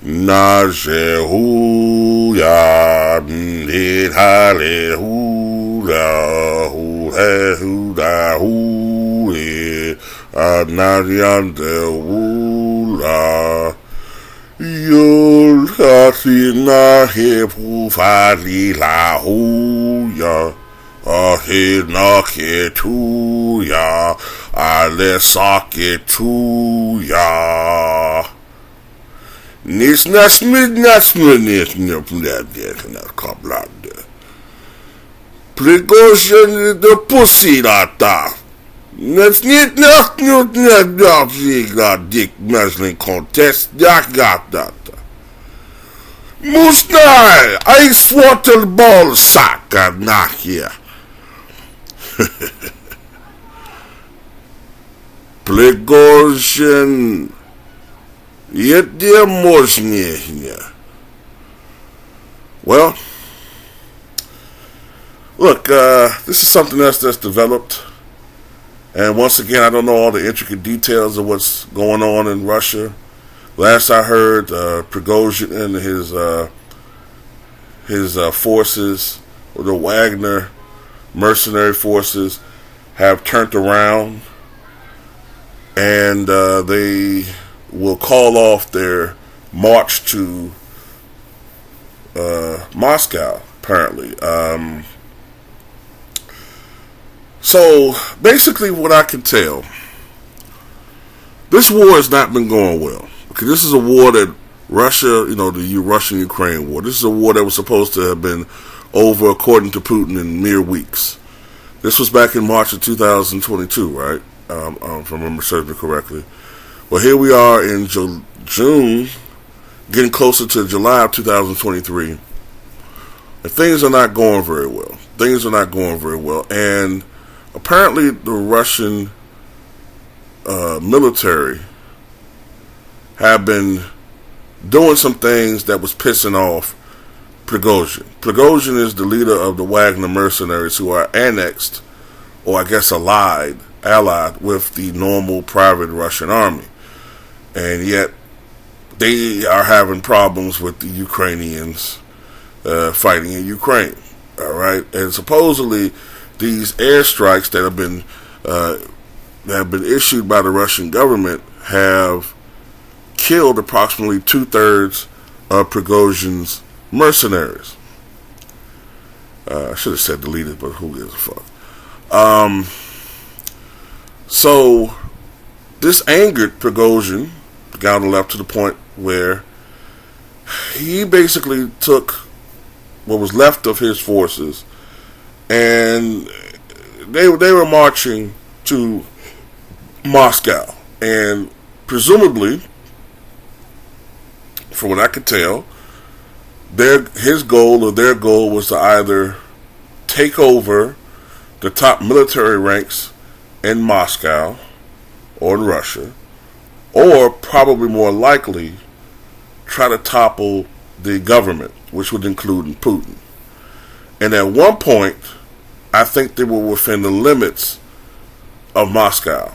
Najehuya, Nid Hallelujah, Hule Huda Hule, Anariande Wula, Yul Hasina Hepu Fali La Huya, Ahina Ketuya, Alesake Tuya. Nis nasmid nis nepnedek kablade. Prigozhin the pussy lata. Nets niet nacht net dat zigla dik mesling contest dak got that. Musnai, ice water ball sack nach hier. Prigozhin. Yet dear Mosnia here. Well, look, this is something else that's developed. And once again, I don't know all the intricate details of what's going on in Russia. Last I heard, Prigozhin and his forces, the Wagner mercenary forces, have turned around, and they will call off their march to Moscow, apparently. So, basically what I can tell, this war has not been going well. Because this is a war that Russia, the Russian-Ukraine war, this is a war that was supposed to have been over, according to Putin, in mere weeks. This was back in March of 2022, right? If I remember certainly correctly. Well, here we are in June, getting closer to July of 2023, and things are not going very well. And apparently the Russian military have been doing some things that was pissing off Prigozhin. Prigozhin is the leader of the Wagner mercenaries who are annexed, or I guess allied with the normal private Russian army. And yet, they are having problems with the Ukrainians fighting in Ukraine. All right, and supposedly these airstrikes that have been issued by the Russian government have killed approximately 2/3 of Prigozhin's mercenaries. I should have said deleted, but who gives a fuck? So this angered Prigozhin, the guy on the left, to the point where he basically took what was left of his forces, and they were marching to Moscow, and presumably, from what I could tell, their goal was to either take over the top military ranks in Moscow or in Russia, or probably more likely try to topple the government, which would include Putin. And at one point, I think they were within the limits of Moscow.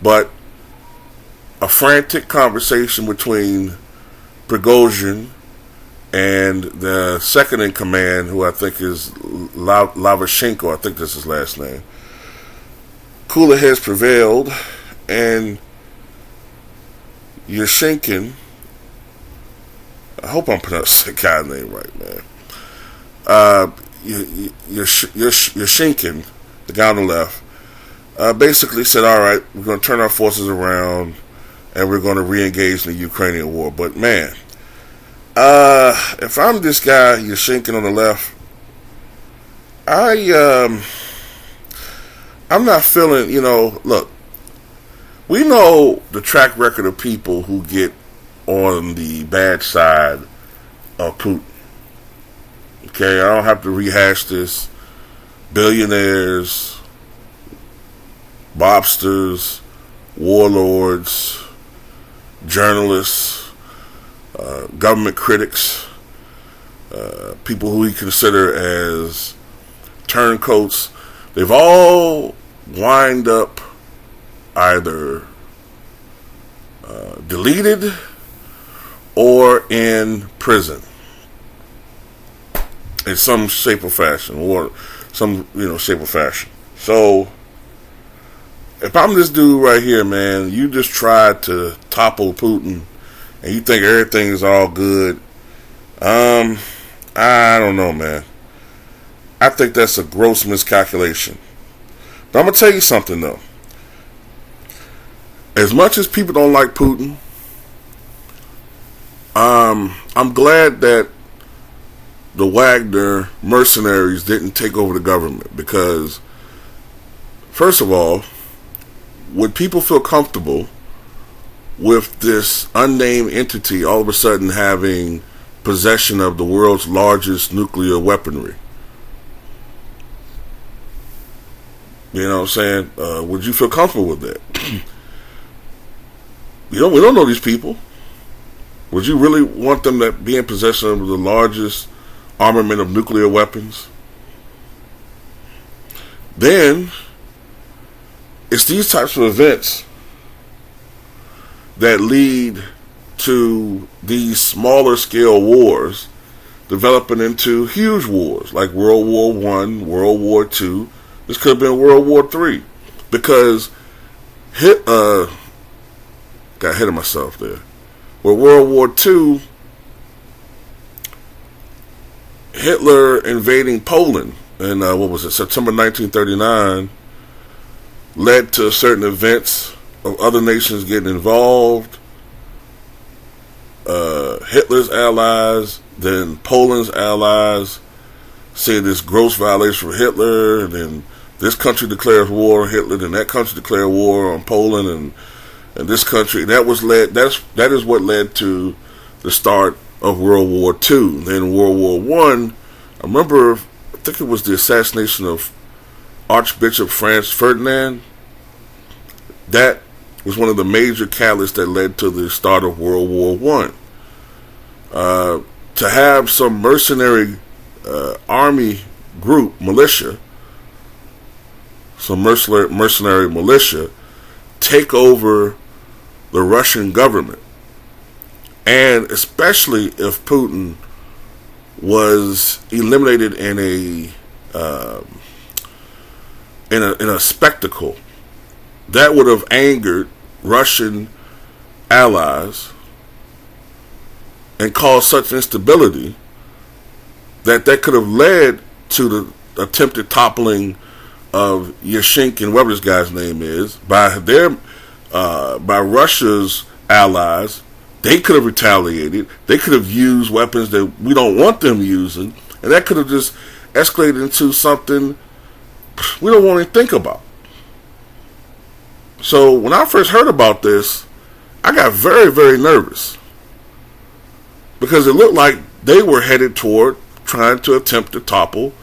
But a frantic conversation between Prigozhin and the second in command, who I think is Lavashenko, I think that's his last name. Cooler heads prevailed, and Yashinkin, I hope I'm pronouncing the guy's name right, man. Yashinkin, the guy on the left, basically said, all right, we're going to turn our forces around and we're going to re-engage in the Ukrainian war. But man, if I'm this guy, Yashinkin on the left, I'm not feeling, look, we know the track record of people who get on the bad side of Putin. Okay, I don't have to rehash this. Billionaires, mobsters, warlords, journalists, government critics, people who we consider as turncoats, they've all wind up either deleted or in prison in some shape or fashion, or some shape or fashion. So if I'm this dude right here, man, you just tried to topple Putin, and you think everything is all good. I don't know, man. I think that's a gross miscalculation. But I'm gonna tell you something though. As much as people don't like Putin, I'm glad that the Wagner mercenaries didn't take over the government, because, first of all, would people feel comfortable with this unnamed entity all of a sudden having possession of the world's largest nuclear weaponry? You know what I'm saying? Would you feel comfortable with that? We don't know these people. Would you really want them to be in possession of the largest armament of nuclear weapons? Then, it's these types of events that lead to these smaller scale wars developing into huge wars, like World War I, World War II. This could have been World War III, because got ahead of myself there. With World War II, Hitler invading Poland in September 1939, led to certain events of other nations getting involved. Hitler's allies, then Poland's allies, say this gross violation for Hitler, and then this country declares war on Hitler, then that country declared war on Poland, and this country. That is what led to the start of World War II. Then World War I remember, I think it was the assassination of Archbishop Franz Ferdinand. That was one of the major catalysts that led to the start of World War I. To have some mercenary army group, militia, some mercenary militia, take over the Russian government, and especially if Putin was eliminated in a spectacle, that would have angered Russian allies and caused such instability that could have led to the attempted toppling of Yashchenko, and whatever this guy's name is, by Russia's allies. They could have retaliated. They could have used weapons that we don't want them using, and that could have just escalated into something we don't want to think about. So when I first heard about this, I got very, very nervous, because it looked like they were headed toward trying to attempt to topple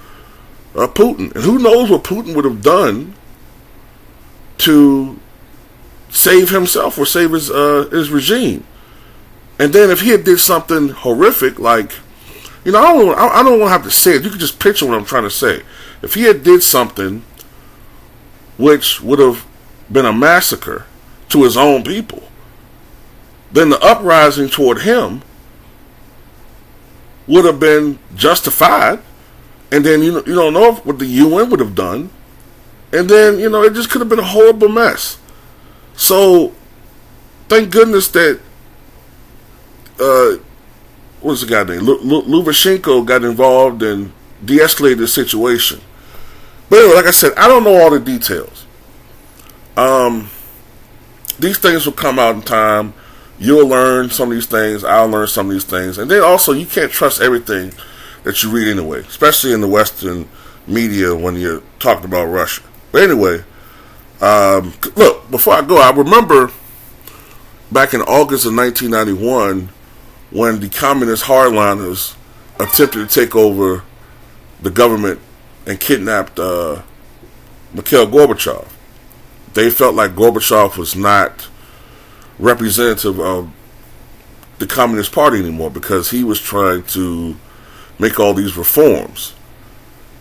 Putin. And who knows what Putin would have done to save himself or save his regime. And then if he had did something horrific, like, I don't want to have to say it. You can just picture what I'm trying to say. If he had did something which would have been a massacre to his own people, then the uprising toward him would have been justified. And then you don't know what the UN would have done. And then, it just could have been a horrible mess. So, thank goodness that, what's the guy name? Lukashenko got involved and de-escalated the situation. But anyway, like I said, I don't know all the details. These things will come out in time. You'll learn some of these things. I'll learn some of these things. And then also, you can't trust everything that you read anyway, especially in the Western media when you're talking about Russia. But anyway, look, before I go, I remember back in August of 1991 when the communist hardliners attempted to take over the government and kidnapped Mikhail Gorbachev. They felt like Gorbachev was not representative of the Communist Party anymore, because he was trying to make all these reforms.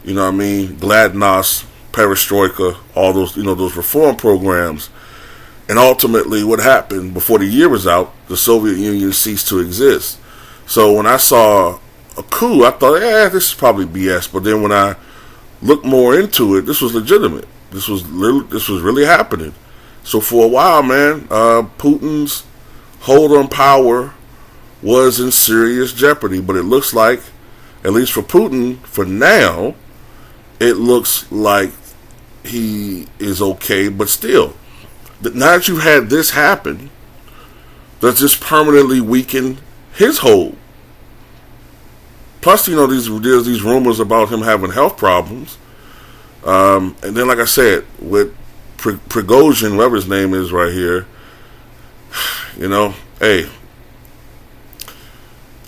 You know what I mean? Gladnost, Perestroika, all those, those reform programs. And ultimately, what happened before the year was out, the Soviet Union ceased to exist. So when I saw a coup, I thought, this is probably BS. But then when I looked more into it, this was legitimate. This was really happening. So for a while, man, Putin's hold on power was in serious jeopardy. But it looks like, at least for Putin, for now, it looks like he is okay. But still, now that you've had this happen, does this permanently weaken his hold? Plus, there's these rumors about him having health problems. And then, like I said, with Prigozhin, whatever his name is right here, hey,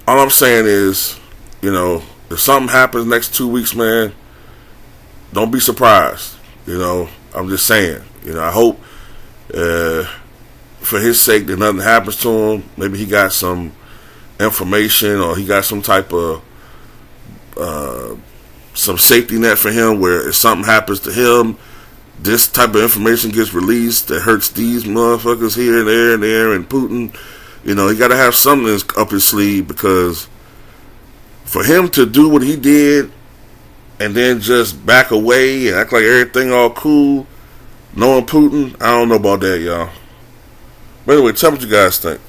all I'm saying is, if something happens next 2 weeks, man, don't be surprised. I'm just saying. I hope for his sake that nothing happens to him. Maybe he got some information or he got some type of some safety net for him where if something happens to him, this type of information gets released that hurts these motherfuckers here and there and Putin. He got to have something up his sleeve, because for him to do what he did and then just back away and act like everything all cool, knowing Putin, I don't know about that, y'all. But anyway, tell me what you guys think.